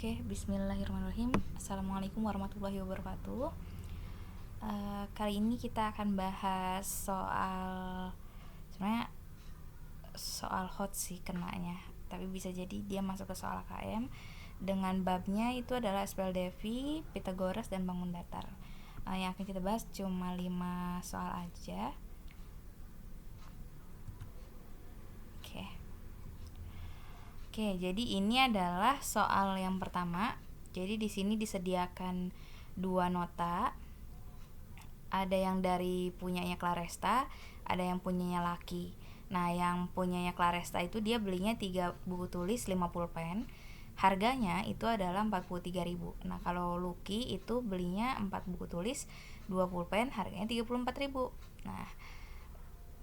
Oke, bismillahirrahmanirrahim. Assalamualaikum warahmatullahi wabarakatuh. Kali ini kita akan bahas sebenarnya soal hot sih kenanya, tapi bisa jadi dia masuk ke soal KM. Dengan babnya itu adalah SPL Devi, Pythagoras, dan bangun datar. Yang akan kita bahas cuma 5 soal aja. Oke, jadi ini adalah soal yang pertama. Jadi di sini disediakan 2 nota. Ada yang dari punyanya Claresta, ada yang punyanya Laki. Nah, yang punyanya Claresta itu dia belinya 3 buku tulis 50 pen. Harganya itu adalah 43.000. Nah, kalau Lucky itu belinya 4 buku tulis 20 pen, harganya 34.000. Nah,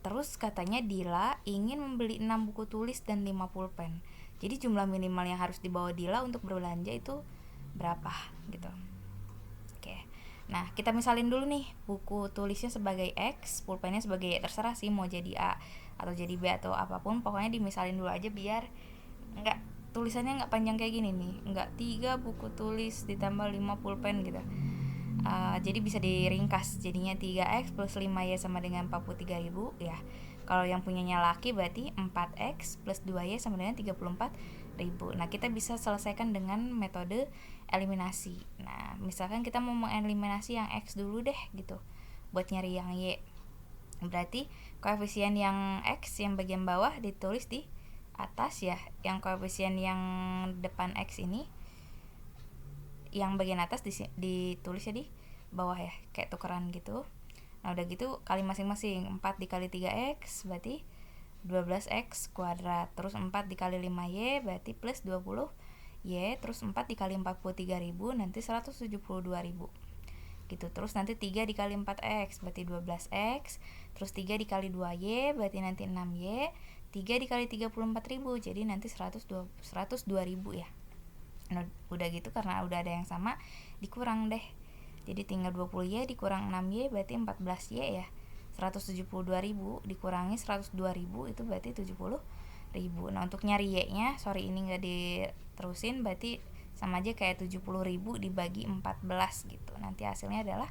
terus katanya Dila ingin membeli 6 buku tulis dan 50 pen. Jadi jumlah minimal yang harus dibawa Dila untuk berbelanja itu berapa gitu. Oke. Nah, kita misalin dulu nih, buku tulisnya sebagai X, pulpennya sebagai Y. Terserah sih mau jadi A atau jadi B atau apapun, pokoknya dimisalin dulu aja biar enggak tulisannya enggak panjang kayak gini nih. Enggak 3 buku tulis ditambah 5 pulpen gitu. Jadi bisa diringkas jadinya 3x plus 5y sama dengan 43.000 ya. Kalau yang punyanya Laki berarti 4x plus 2y sama dengan 34.000. Nah, kita bisa selesaikan dengan metode eliminasi. Nah, misalkan kita mau mengeliminasi yang x dulu deh gitu buat nyari yang y. Berarti koefisien yang x yang bagian bawah ditulis di atas ya. Yang koefisien yang depan x ini yang bagian atas ditulisnya di bawah ya, kayak tukeran gitu. Nah, udah gitu kali masing-masing. 4 dikali 3x berarti 12x kuadrat. Terus 4 dikali 5y berarti plus 20y. Terus 4 dikali 43.000 nanti 172.000 gitu. Terus nanti 3 dikali 4x berarti 12x. Terus 3 dikali 2y berarti nanti 6y. 3 dikali 34.000 jadi nanti 102.000 ya. Nah, udah gitu karena udah ada yang sama dikurang deh. Jadi tinggal 20y dikurang 6y berarti 14y ya. 172.000 dikurangi 102.000 itu berarti 70.000. Nah, untuk nyari y-nya, sorry ini enggak diterusin, berarti sama aja kayak 70.000 dibagi 14 gitu. Nanti hasilnya adalah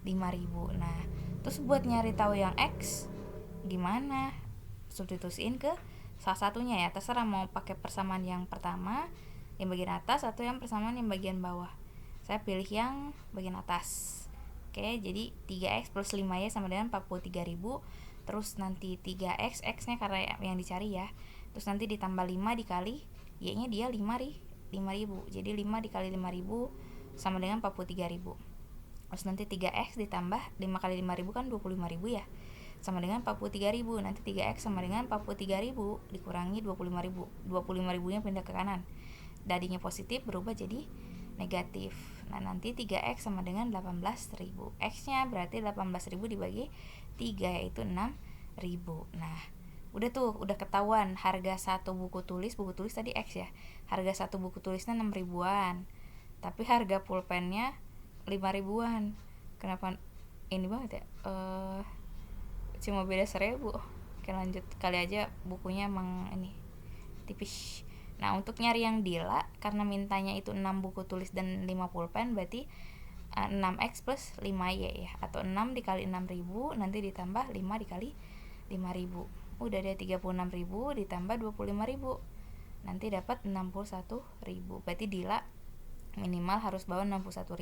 5.000. Nah, terus buat nyari tahu yang x gimana? Substitusiin ke salah satunya ya. Terserah mau pakai persamaan yang pertama yang bagian atas atau yang persamaan yang bagian bawah. Saya pilih yang bagian atas. Oke, jadi 3x plus 5y sama dengan 43.000. Terus nanti 3x, x-nya karena yang dicari ya. Terus nanti ditambah 5 dikali y-nya dia 5.000. Jadi 5 dikali 5.000 sama dengan 43.000. Terus nanti 3x ditambah 5 kali 5.000 kan 25.000 ya. Sama dengan 43.000. Nanti 3x sama dengan 43.000 dikurangi 25.000. 25.000-nya pindah ke kanan. Tadinya positif berubah jadi negatif. Nah, nanti 3x sama dengan 18.000. X-nya berarti 18.000 dibagi 3 yaitu 6.000. Nah, udah tuh, udah ketahuan harga satu buku tulis tadi x ya. Harga satu buku tulisnya 6.000-an. Tapi harga pulpennya 5.000-an. Kenapa ini banget ya? Cuma beda 1.000. Oke, lanjut. Kali aja bukunya emang ini tipis. Nah, untuk nyari yang Dila karena mintanya itu 6 buku tulis dan 5 pulpen berarti 6x plus 5y ya, atau 6 dikali 6.000 nanti ditambah 5 dikali 5.000. Udah ada 36.000 ditambah 25.000. Nanti dapat 61.000. Berarti Dila minimal harus bawa 61.000.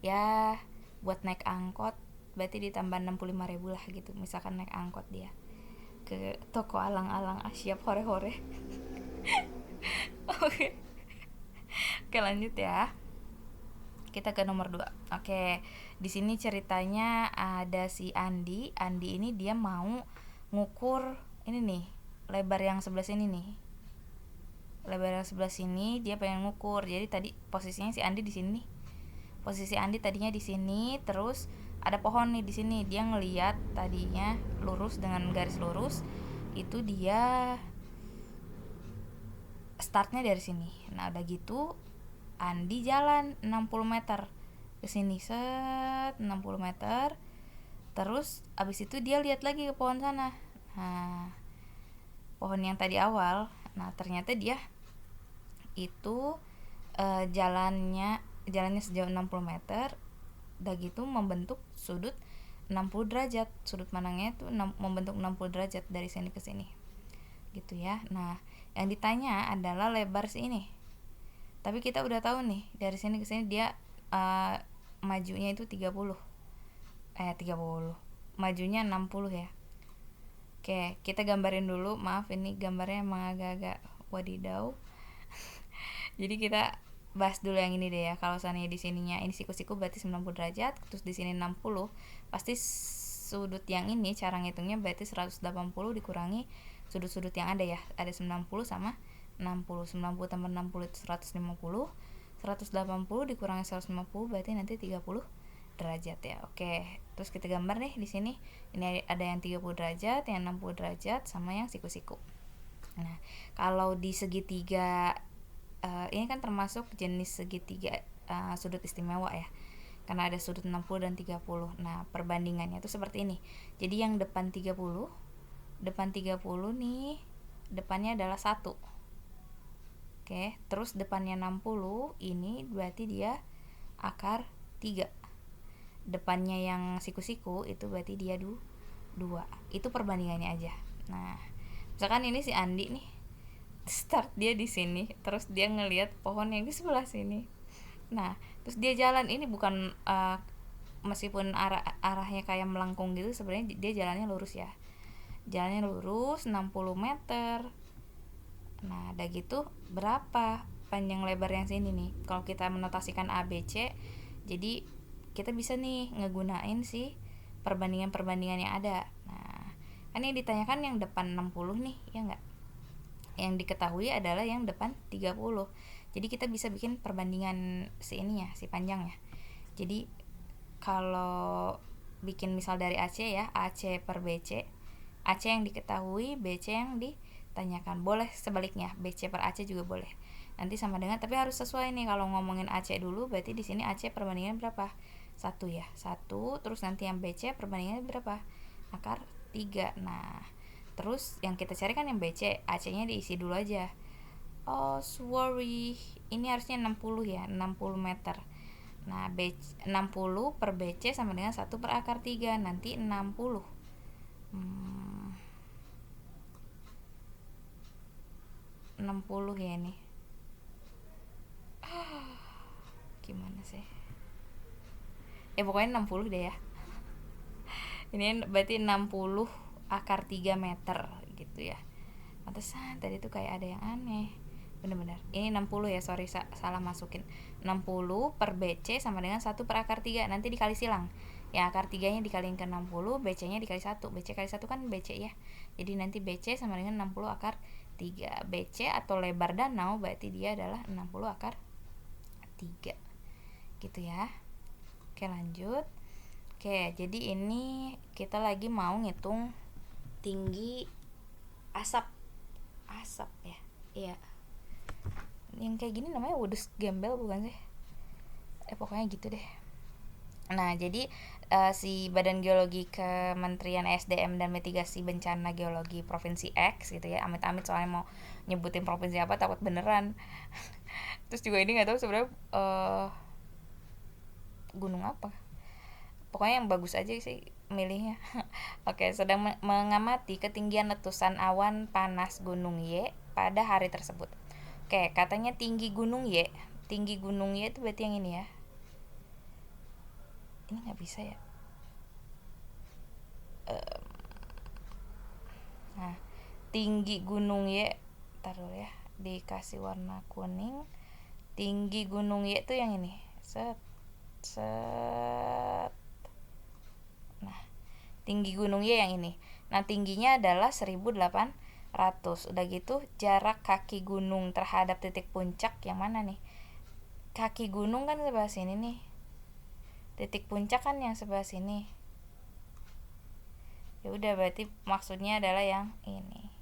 Ya, buat naik angkot berarti ditambah 65.000 lah gitu. Misalkan naik angkot dia ke toko alang-alang siap hore-hore. Oke, lanjut ya. Kita ke nomor 2. Oke, di sini ceritanya ada si Andi. Andi ini dia mau ngukur ini nih, lebar yang sebelah sini nih. Lebar yang sebelah sini dia pengen ngukur. Jadi tadi posisinya si Andi di sini. Posisi Andi tadinya di sini, terus ada pohon nih di sini. Dia ngelihat tadinya lurus dengan garis lurus. Itu dia startnya dari sini. Nah, udah gitu Andi jalan 60 meter ke sini, set 60 meter. Terus abis itu dia lihat lagi ke pohon sana. Nah, pohon yang tadi awal. Nah, ternyata dia itu jalannya sejauh 60 meter, udah gitu membentuk sudut 60 derajat. Sudut pandangnya itu membentuk 60 derajat dari sini ke sini. Gitu ya. Nah, yang ditanya adalah lebar sini. Tapi kita udah tahu nih, dari sini ke sini dia majunya itu 30. Majunya 60 ya. Oke, kita gambarin dulu. Maaf, ini gambarnya emang agak-agak wadidaw. Jadi kita bahas dulu yang ini deh ya. Kalau seandainya di sininya ini siku-siku berarti 90 derajat, terus di sini 60, pasti sudut yang ini cara ngitungnya berarti 180 dikurangi sudut-sudut yang ada ya. Ada 90 sama 60. 90 tambah 60 itu 150. 180 dikurangi 150 berarti nanti 30 derajat ya. Oke, terus kita gambar nih di sini. Ini ada yang 30 derajat, yang 60 derajat sama yang siku-siku. Nah, kalau di segitiga ini kan termasuk jenis segitiga sudut istimewa ya. Karena ada sudut 60 dan 30. Nah, perbandingannya itu seperti ini. Jadi yang depan 30 nih, depannya adalah 1. Oke, terus depannya 60 ini berarti dia akar 3. Depannya yang siku-siku itu berarti dia 2. Itu perbandingannya aja. Nah, misalkan ini si Andi nih, start dia di sini, terus dia ngelihat pohon yang di sebelah sini. Nah, terus dia jalan, ini bukan meskipun arahnya kayak melengkung gitu, sebenarnya dia jalannya lurus ya. Jalannya lurus 60 meter. Nah, udah gitu berapa panjang lebar yang sini nih? Kalau kita menotasikan ABC, jadi kita bisa nih ngegunain si perbandingan-perbandingan yang ada. Nah, kan yang ditanyakan yang depan 60 nih, ya enggak? Yang diketahui adalah yang depan 30. Jadi kita bisa bikin perbandingan si ini ya, si panjang ya. Jadi kalau bikin misal dari AC ya, AC per BC, AC yang diketahui, BC yang ditanyakan. Boleh sebaliknya, BC per AC juga boleh. Nanti sama dengan, tapi harus sesuai nih. Kalau ngomongin AC dulu, berarti di sini AC perbandingan berapa? 1 ya. 1, terus nanti yang BC perbandingannya berapa? Akar 3. Nah, terus yang kita cari kan yang BC, AC-nya diisi dulu aja. Oh, sorry. Ini harusnya 60 ya, 60 meter. Nah, 60 per BC sama dengan 1 per akar 3, nanti 60. 60 ya ini. Gimana sih? Ya pokoknya 60 deh ya. Ini berarti 60 akar 3 meter gitu ya. Pantesan tadi tuh kayak ada yang aneh. Bener-bener. Ini 60 ya, sorry salah masukin. 60 per BC sama dengan 1 per akar 3. Nanti dikali silang. Ya akar 3-nya dikaliin ke 60, BC-nya dikali 1. BC kali 1 kan BC ya. Jadi nanti BC sama dengan 60 akar 3. BC atau lebar danau berarti dia adalah 60 akar 3. Gitu ya. Oke, lanjut. Oke, jadi ini kita lagi mau ngitung tinggi asap ya. Iya. Yang kayak gini namanya wudus gembel bukan sih? Pokoknya gitu deh. Nah, jadi si Badan Geologi Kementerian SDM dan Mitigasi Bencana Geologi Provinsi X gitu ya. Amit-amit soalnya mau nyebutin provinsi apa takut beneran. Terus juga ini nggak tahu sebenarnya gunung apa. Pokoknya yang bagus aja sih milihnya. Oke, sedang mengamati ketinggian letusan awan panas Gunung Y pada hari tersebut. Oke, katanya tinggi Gunung Y. Tinggi Gunung Y itu berarti yang ini ya. Ini nggak bisa ya. Nah, tinggi Gunung Y, taruh ya, dikasih warna kuning. Tinggi Gunung Y itu yang ini. Set. Nah, tinggi Gunung Y yang ini. Nah, tingginya adalah 1800. Udah gitu, jarak kaki gunung terhadap titik puncak yang mana nih? Kaki gunung kan sebelah sini nih. Titik puncak kan yang sebelah sini. Ya udah, berarti maksudnya adalah yang ini.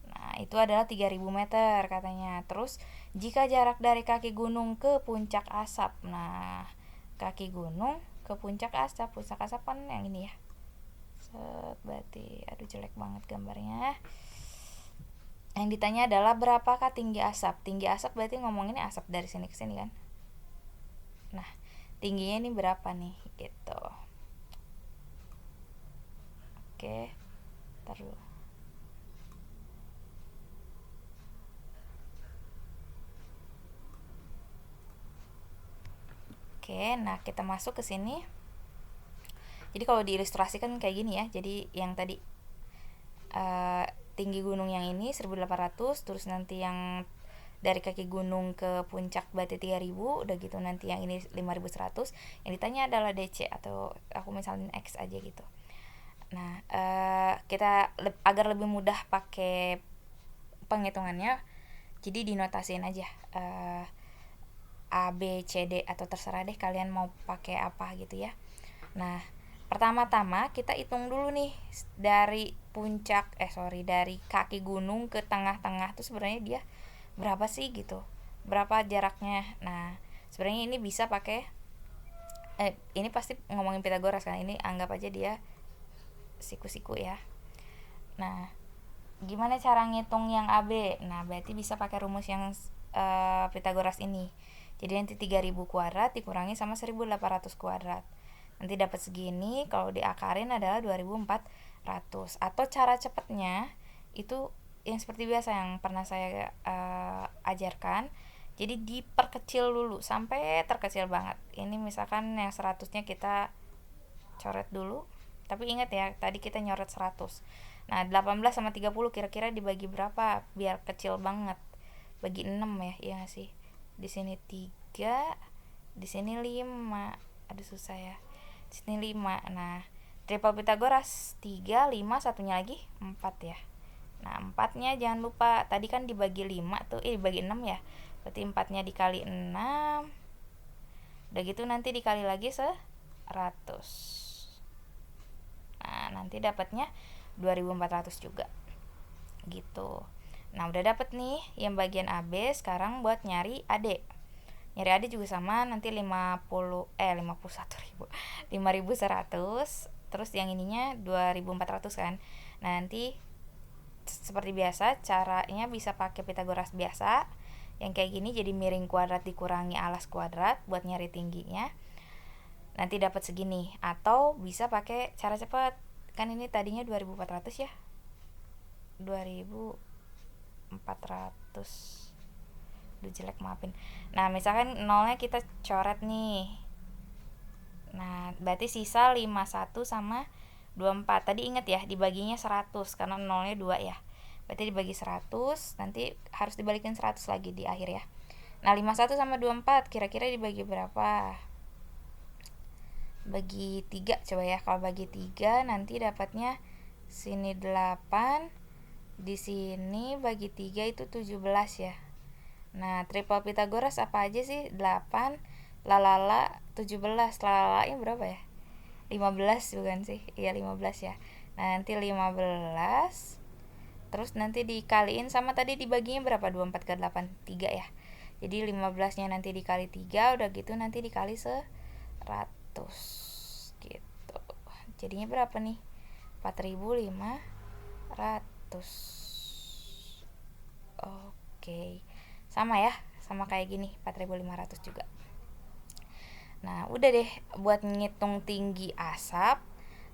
Nah, itu adalah 3000 meter katanya. Terus, jika jarak dari kaki gunung ke puncak asap. Nah, kaki gunung ke puncak asap. Puncak asap kan yang ini ya. Berarti, aduh jelek banget gambarnya. Yang ditanya adalah berapakah tinggi asap. Tinggi asap berarti ngomonginnya asap dari sini ke sini kan. Nah, tingginya ini berapa nih gitu. Oke, taruh. Oke, nah kita masuk ke sini. Jadi kalau diilustrasikan kayak gini ya. Jadi yang tadi tinggi gunung yang ini 1800, terus nanti yang dari kaki gunung ke puncak berarti 3000, udah gitu nanti yang ini 5100. Yang ditanya adalah DC atau aku misalnya X aja gitu. Nah, kita agar lebih mudah pakai penghitungannya, jadi dinotasiin aja A, B, C, D atau terserah deh kalian mau pakai apa gitu ya. Nah, pertama-tama kita hitung dulu nih dari dari kaki gunung ke tengah-tengah tuh sebenarnya dia berapa sih gitu. Berapa jaraknya. Nah, sebenarnya ini bisa pakai ini pasti ngomongin Pitagoras kan. Ini anggap aja dia siku-siku ya. Nah, gimana cara ngitung yang AB? Nah, berarti bisa pakai rumus yang Pitagoras ini. Jadi nanti 3000 kuadrat dikurangi sama 1800 kuadrat. Nanti dapat segini, kalau diakarin adalah 2400. Atau cara cepatnya itu yang seperti biasa yang pernah saya ajarkan. Jadi diperkecil dulu sampai terkecil banget. Ini misalkan yang 100-nya kita coret dulu. Tapi ingat ya, tadi kita nyoret 100. Nah, 18 sama 30 kira-kira dibagi berapa biar kecil banget? Bagi 6 ya, iya gak sih? Di sini 3, di sini 5. Aduh susah ya. Di sini 5. Nah, triple Pitagoras 3, 5, satunya lagi 4 ya. Nah, 4-nya jangan lupa tadi kan dibagi 5 tuh, dibagi 6 ya. Berarti 4-nya dikali 6. Udah gitu nanti dikali lagi 100. Nah, nanti dapatnya 2400 juga. Gitu. Nah, udah dapet nih yang bagian AB. Sekarang buat nyari AD. Nyari AD juga sama, nanti 51.000. Terus yang ininya 2400 kan. Nah, nanti seperti biasa caranya bisa pakai Pitagoras biasa. Yang kayak gini jadi miring kuadrat dikurangi alas kuadrat buat nyari tingginya. Nanti dapat segini, atau bisa pakai cara cepat. Kan ini tadinya 2400 ya. 2400. Duh jelek, maafin. Nah, misalkan nolnya kita coret nih. Nah, berarti sisa 51 sama 24. Tadi ingat ya, dibaginya 100 karena nolnya 2 ya. Berarti dibagi 100, nanti harus dibalikin 100 lagi di akhir ya. Nah, 51 sama 24 kira-kira dibagi berapa? Bagi 3 coba ya. Kalau bagi 3 nanti dapatnya sini 8, di sini bagi 3 itu 17 ya. Nah, triple Pitagoras apa aja sih? 8, lalala, 17. Lalala-nya berapa ya? 15 bukan sih? Iya 15 ya. Nah, nanti 15. Terus nanti dikaliin sama tadi dibaginya berapa? 24 ke 8, 3 ya. Jadi 15-nya nanti dikali 3, udah gitu nanti dikali 100 gitu. Jadinya berapa nih? 4500. Oke. Sama ya, sama kayak gini, 4500 juga. Nah, udah deh buat ngitung tinggi asap.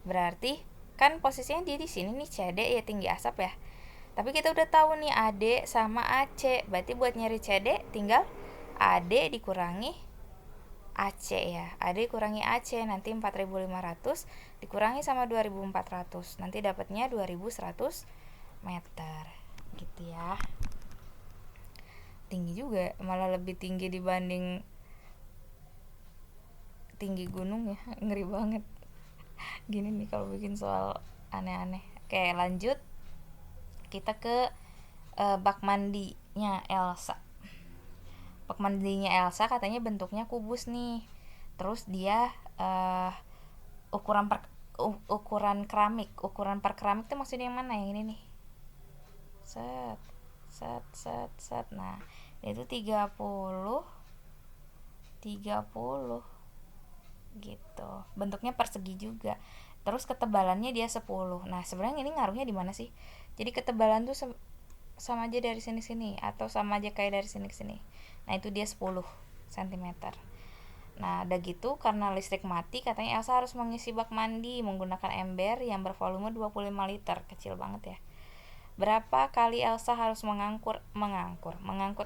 Berarti kan posisinya dia di sini nih CD ya, tinggi asap ya. Tapi kita udah tahu nih AD sama AC. Berarti buat nyari CD tinggal AD dikurangi AC ya. AD kurangi AC, nanti 4500 dikurangi sama 2400. Nanti dapatnya 2100 meter. Gitu ya. Tinggi juga, malah lebih tinggi dibanding tinggi gunung ya. Ngeri banget gini nih kalau bikin soal aneh-aneh. Oke, lanjut kita ke bak mandinya Elsa. Bak mandinya Elsa katanya bentuknya kubus nih. Terus dia ukuran keramik. Ukuran per keramik itu maksudnya yang mana? Yang ini nih. Set set. Nah, itu 30 gitu. Bentuknya persegi juga. Terus ketebalannya dia 10. Nah, sebenarnya ini ngaruhnya di mana sih? Jadi ketebalan tuh sama aja dari sini sini atau sama aja kayak dari sini ke sini. Nah itu dia 10 cm. Nah udah gitu karena listrik mati, katanya Elsa harus mengisi bak mandi menggunakan ember yang bervolume 25 liter, kecil banget ya. Berapa kali Elsa harus mengangkut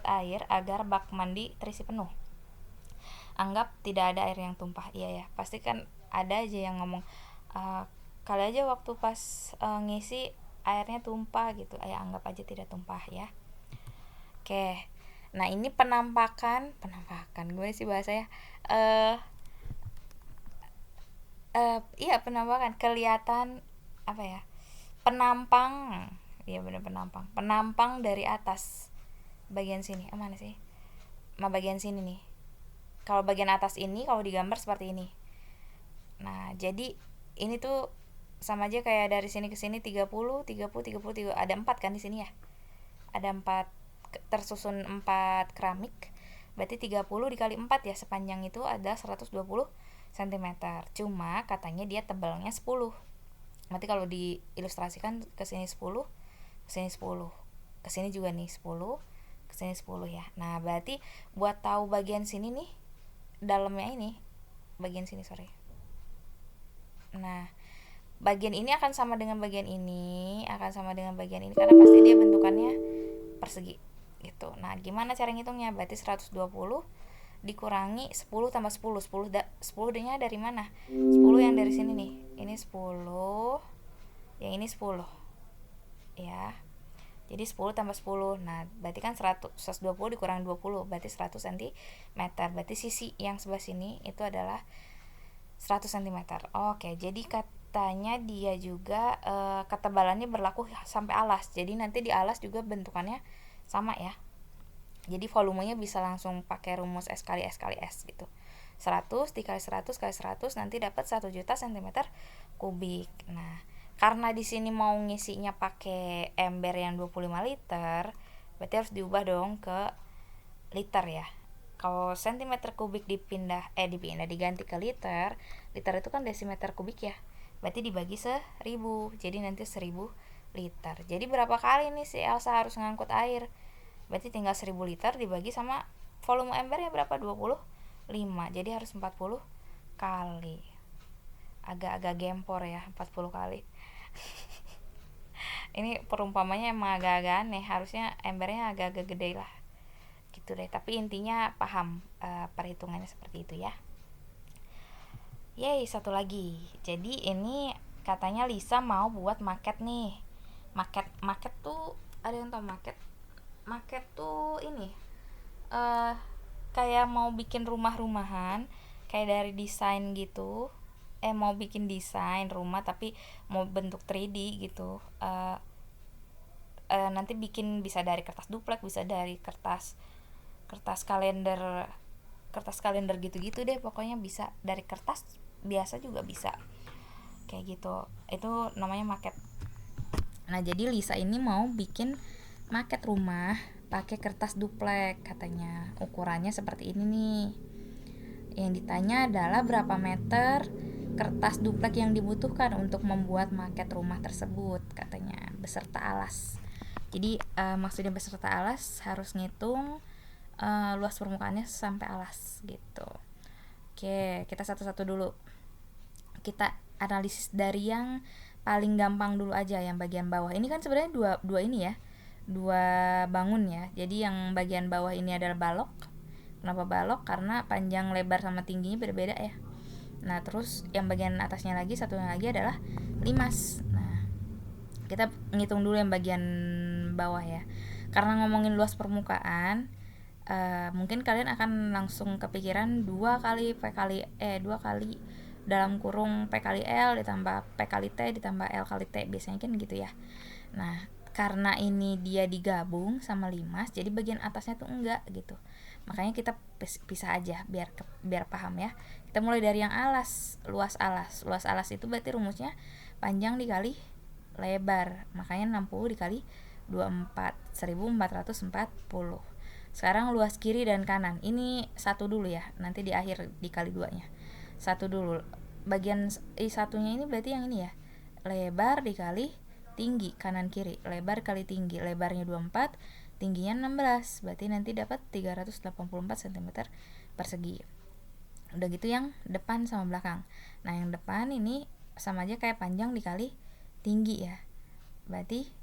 air agar bak mandi terisi penuh? Anggap tidak ada air yang tumpah. Iya ya, pasti kan ada aja yang ngomong, "Eh, kali aja waktu pas ngisi airnya tumpah gitu." Ya anggap aja tidak tumpah ya. Oke. Nah, ini penampakan gue sih bahasanya. Eh iya penampakan, kelihatan apa ya? Penampang. Iya bener, penampang dari atas bagian sini. Mana sih? Bagian sini nih. Kalau bagian atas ini kalau digambar seperti ini. Nah, jadi ini tuh sama aja kayak dari sini ke sini 30 30 30 30, ada 4 kan di sini ya. Ada 4, tersusun 4 keramik. Berarti 30 dikali 4 ya, sepanjang itu ada 120 cm. Cuma katanya dia tebalnya 10. Nanti kalau diilustrasikan ke sini 10, ke sini 10. Ke sini juga nih 10, ke sini 10 ya. Nah, berarti buat tahu bagian sini nih, dalamnya ini, bagian sini sorry. Nah, bagian ini akan sama dengan bagian ini, karena pasti dia bentukannya persegi gitu. Nah, gimana cara ngitungnya? Berarti 120 dikurangi 10 tambah 10. 10-nya dari mana? 10 yang dari sini nih. Ini 10, yang ini 10. Ya. Jadi 10 tambah 10. Nah, berarti kan 120 dikurangi 20, berarti 100 cm. Berarti sisi yang sebelah sini itu adalah 100 cm. Oke, jadi katanya dia juga ketebalannya berlaku sampai alas. Jadi nanti di alas juga bentukannya sama ya. Jadi volumenya bisa langsung pakai rumus S kali S kali S gitu. 100 dikali 100 kali 100 nanti dapat 1 juta cm kubik. Nah, karena di sini mau ngisinya pakai ember yang 25 liter, berarti harus diubah dong ke liter ya. Kalau cm kubik diganti ke liter, liter itu kan desimeter kubik ya. Berarti dibagi 1000. Jadi nanti 1000 liter. Jadi berapa kali nih si Elsa harus ngangkut air? Berarti tinggal 1000 liter dibagi sama volume embernya berapa? 25. Jadi harus 40 kali. Agak-agak gempor ya, 40 kali. Ini perumpamanya emang agak-agak aneh. Harusnya embernya agak-agak gede lah. Gitu deh, tapi intinya paham perhitungannya seperti itu ya. Yeay, satu lagi. Jadi ini katanya Lisa mau buat maket nih. Maket tuh, ada yang tau maket? Maket tuh ini kayak mau bikin rumah-rumahan, kayak dari desain gitu. Mau bikin desain rumah tapi mau bentuk 3D gitu. Nanti bikin bisa dari kertas duplek, bisa dari kertas kalender gitu-gitu deh, pokoknya bisa dari kertas biasa juga bisa kayak gitu. Itu namanya maket. Nah, jadi Lisa ini mau bikin maket rumah pakai kertas duplek, katanya ukurannya seperti ini nih. Yang ditanya adalah berapa meter kertas duplek yang dibutuhkan untuk membuat maket rumah tersebut, katanya beserta alas. Jadi maksudnya beserta alas harus ngitung luas permukaannya sampai alas gitu. Oke, kita satu-satu dulu. Kita analisis dari yang paling gampang dulu aja, yang bagian bawah. Ini kan sebenarnya dua ini ya, dua bangun ya. Jadi yang bagian bawah ini adalah balok. Kenapa balok? Karena panjang lebar sama tingginya beda-beda ya. Nah, terus yang bagian atasnya lagi, satunya lagi adalah limas. Nah, kita ngitung dulu yang bagian bawah ya. Karena ngomongin luas permukaan, mungkin kalian akan langsung kepikiran 2 kali dalam kurung P kali L ditambah P kali T ditambah L kali T, biasanya kan gitu ya. Nah, karena ini dia digabung sama limas, jadi bagian atasnya tuh enggak gitu. Makanya kita pisah aja biar paham ya. Kita mulai dari yang alas, luas alas. Luas alas itu berarti rumusnya panjang dikali lebar. Makanya 60 dikali 24, 1440. Sekarang luas kiri dan kanan. Ini satu dulu ya, nanti di akhir dikali 2-nya. Satu dulu. Bagian satunya ini berarti yang ini ya. Lebar dikali tinggi kanan kiri, lebar kali tinggi, lebarnya 24, tingginya 16, berarti nanti dapat 384 cm persegi. Udah gitu yang depan sama belakang. Nah yang depan ini sama aja kayak panjang dikali tinggi ya, berarti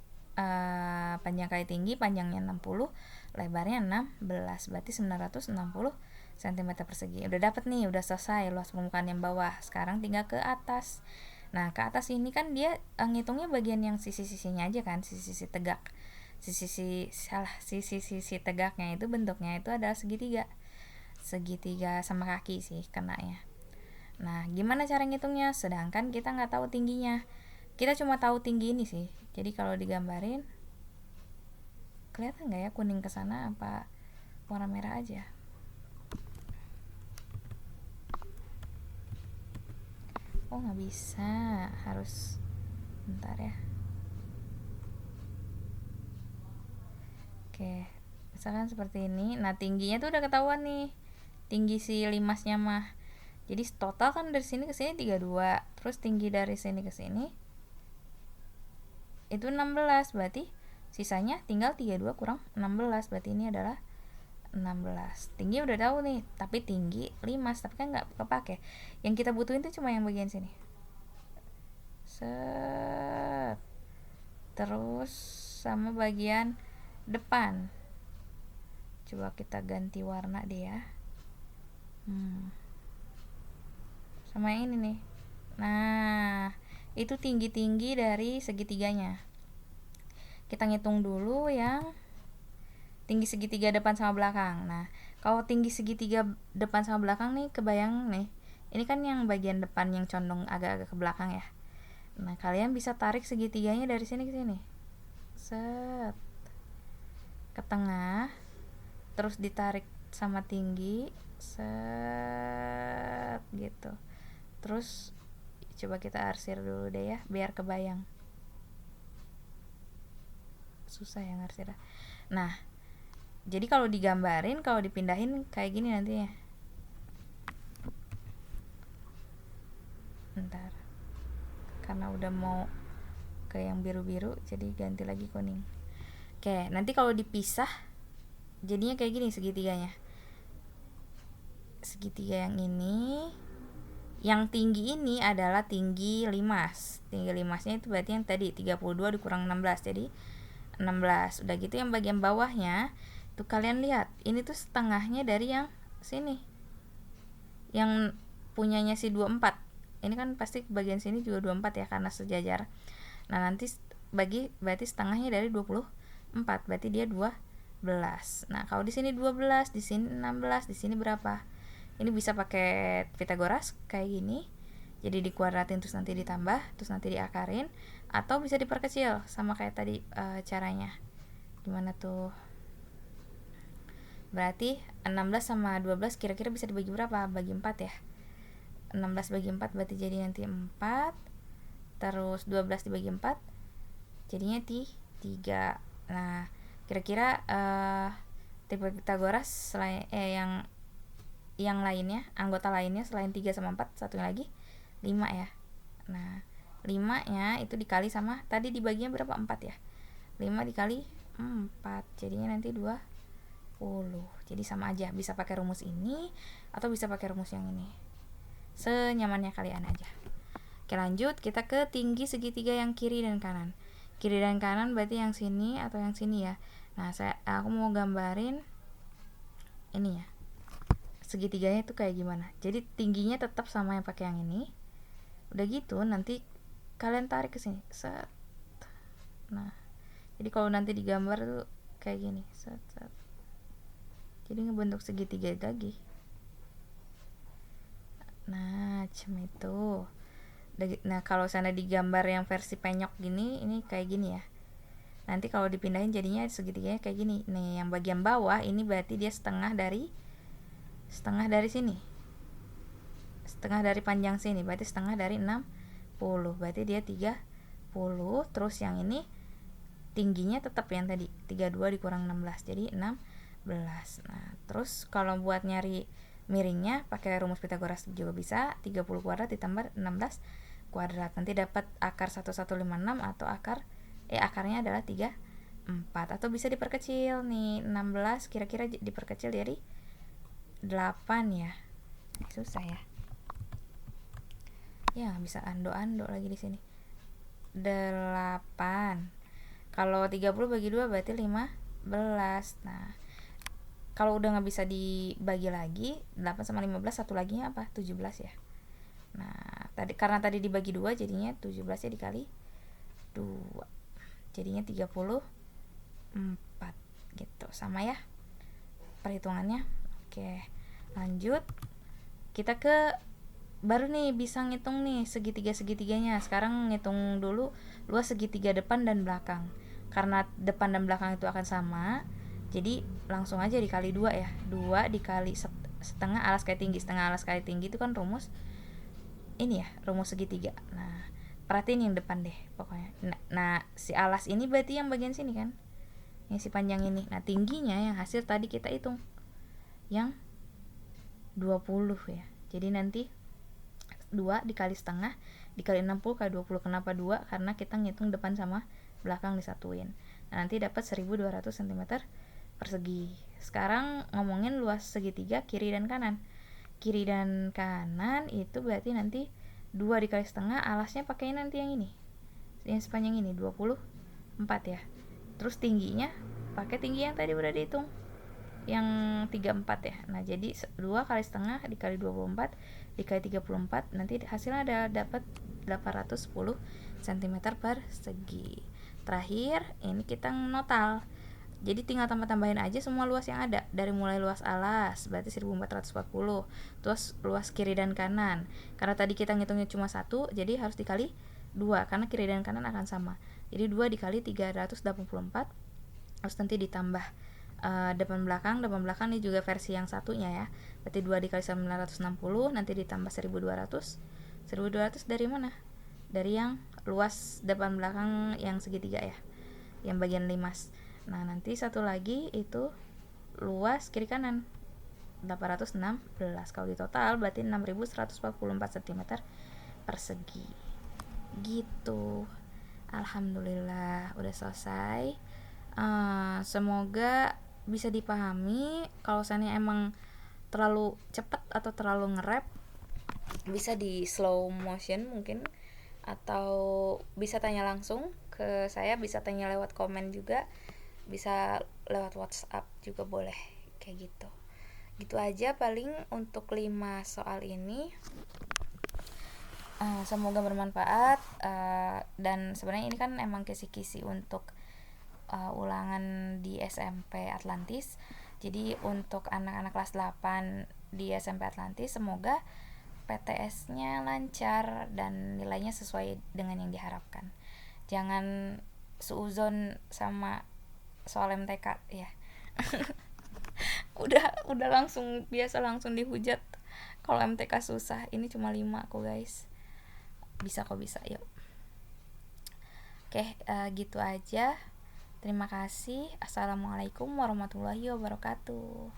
panjang kali tinggi, panjangnya 60, lebarnya 16, berarti 960 cm persegi. Udah dapet nih, udah selesai luas permukaan yang bawah. Sekarang tinggal ke atas. Nah ke atas ini kan dia ngitungnya bagian yang sisi-sisinya aja kan, sisi-sisi tegak. Sisi-sisi tegaknya itu bentuknya itu adalah segitiga sama kaki sih kenanya. Nah gimana cara ngitungnya, sedangkan kita nggak tahu tingginya, kita cuma tahu tinggi ini sih. Jadi kalau digambarin kelihatan nggak ya kuning kesana apa warna merah aja? Oh nggak bisa, harus bentar ya. Oke, misalkan seperti ini. Nah tingginya tuh udah ketahuan nih, tinggi si limasnya mah. Jadi total kan dari sini ke sini 32, terus tinggi dari sini ke sini itu 16, berarti sisanya tinggal 32 kurang 16, berarti ini adalah 16. Tinggi udah tahu nih, tapi tinggi limas tapi kan nggak kepake. Yang kita butuhin tuh cuma yang bagian sini. Set. Terus sama bagian depan. Coba kita ganti warna deh ya. Sama yang ini nih. Nah, itu tinggi-tinggi dari segitiganya. Kita ngitung dulu yang tinggi segitiga depan sama belakang. Nah, kalau tinggi segitiga depan sama belakang nih, kebayang nih, ini kan yang bagian depan yang condong agak-agak ke belakang ya. Nah kalian bisa tarik segitiganya dari sini ke sini, set, ke tengah, terus ditarik sama tinggi, set, gitu. Terus coba kita arsir dulu deh ya biar kebayang. Susah ya ngarsir. Nah jadi kalau digambarin, kalau dipindahin kayak gini nantinya. Bentar, karena udah mau ke yang biru-biru jadi ganti lagi kuning. Oke, nanti kalau dipisah jadinya kayak gini segitiganya. Segitiga yang ini, yang tinggi ini adalah tinggi limas. Tinggi limasnya itu berarti yang tadi 32 dikurang 16, jadi 16. Udah gitu yang bagian bawahnya tuh kalian lihat, ini tuh setengahnya dari yang sini, yang punyanya si 24. Ini kan pasti bagian sini juga 24 ya karena sejajar. Nah nanti berarti setengahnya dari 24, berarti dia 12. Nah kalau di sini 12, di sini 16, di sini berapa? Ini bisa pakai Pythagoras kayak gini, jadi dikuadratin terus nanti ditambah, terus nanti diakarin, atau bisa diperkecil sama kayak tadi caranya. Gimana tuh? Berarti 16 sama 12 kira-kira bisa dibagi berapa? Bagi 4 ya. 16 bagi 4 berarti jadi nanti 4, terus 12 dibagi 4 jadinya 3. Nah kira-kira tipe Pythagoras selain yang lainnya, anggota lainnya selain 3 sama 4, satunya lagi 5 ya. Nah 5 nya itu dikali sama tadi dibaginya berapa? 4 ya. 5 dikali 4 jadinya nanti 20. Jadi sama aja, bisa pakai rumus ini atau bisa pakai rumus yang ini, senyamannya kalian aja. Oke lanjut, kita ke tinggi segitiga yang kiri dan kanan. Kiri dan kanan berarti yang sini atau yang sini ya. Nah aku mau gambarin ini ya, segitiganya itu kayak gimana. Jadi tingginya tetap sama yang pakai yang ini. Udah gitu nanti kalian tarik ke sini, set. Nah jadi kalau nanti digambar tuh kayak gini, set, set. Jadi ngebentuk segitiga lagi. Nah cuma itu. Nah kalau sana digambar yang versi penyok gini, ini kayak gini ya. Nanti kalau dipindahin jadinya segitiganya kayak gini. Nih yang bagian bawah ini berarti dia setengah dari sini, setengah dari panjang sini, berarti setengah dari 60, berarti dia 30. Terus yang ini tingginya tetap yang tadi 32 dikurang 16, jadi 16. Nah terus kalau buat nyari miringnya pakai rumus Pythagoras juga bisa, 30 kuadrat ditambah 16 kuadrat, nanti dapat akar 1156 atau akar akarnya adalah 34, atau bisa diperkecil nih, 16 kira-kira diperkecil dari 8 ya. Susah ya. Ya nggak bisa ando lagi di sini. 8. Kalau 30 bagi 2 berarti 15. Nah, kalau udah nggak bisa dibagi lagi, 8 sama 15 satu laginya apa? 17 ya. Nah, karena tadi dibagi 2 jadinya 17 ya dikali 2. Jadinya 34 gitu. Sama ya perhitungannya. Oke, lanjut. Kita ke baru nih bisa ngitung nih segitiga-segitiganya. Sekarang ngitung dulu luas segitiga depan dan belakang. Karena depan dan belakang itu akan sama, jadi langsung aja dikali 2 ya. 2 dikali setengah alas kali tinggi. Setengah alas kali tinggi itu kan rumus ini ya, rumus segitiga. Nah, perhatiin yang depan deh pokoknya. Nah, si alas ini berarti yang bagian sini kan, yang si panjang ini. Nah, tingginya yang hasil tadi kita hitung yang 20 ya. Jadi nanti 2 dikali setengah dikali 60 kali 20. Kenapa 2? Karena kita ngitung depan sama belakang disatuin. Nah, nanti dapat 1200 cm persegi. Sekarang ngomongin luas segitiga kiri dan kanan. Kiri dan kanan itu berarti nanti 2 dikali setengah, alasnya pakai nanti yang ini, yang sepanjang ini 24 ya. Terus tingginya pakai tinggi yang tadi udah dihitung, yang 34 ya. Nah, jadi 2 kali setengah dikali 24 dikali 34, nanti hasilnya ada dapat 810 cm persegi. Terakhir ini kita notal, jadi tinggal tambah-tambahin aja semua luas yang ada, dari mulai luas alas berarti 1440, terus luas kiri dan kanan, karena tadi kita ngitungnya cuma 1 jadi harus dikali 2 karena kiri dan kanan akan sama. Jadi 2 dikali 384, terus nanti ditambah depan belakang ini juga versi yang satunya ya, berarti 2 dikali 960, nanti ditambah 1200 dari mana? Dari yang luas depan belakang yang segitiga ya, yang bagian limas. Nah, nanti satu lagi itu luas kiri kanan 816. Kalau di total berarti 6144 cm persegi gitu. Alhamdulillah udah selesai. Semoga bisa dipahami. Kalau misalnya emang terlalu cepat atau terlalu nge-rap, bisa di slow motion mungkin, atau bisa tanya langsung ke saya, bisa tanya lewat komen juga, bisa lewat WhatsApp juga boleh, kayak gitu. Gitu aja paling untuk 5 soal ini. Semoga bermanfaat, dan sebenarnya ini kan emang kisi-kisi untuk ulangan di SMP Atlantis. Jadi untuk anak-anak kelas 8 di SMP Atlantis, semoga PTS-nya lancar dan nilainya sesuai dengan yang diharapkan. Jangan suuzon sama soal MTK ya. udah langsung biasa langsung dihujat kalau MTK susah. Ini cuma 5 kok guys. Bisa kok, bisa. Yuk. Oke, gitu aja. Terima kasih. Assalamualaikum warahmatullahi wabarakatuh.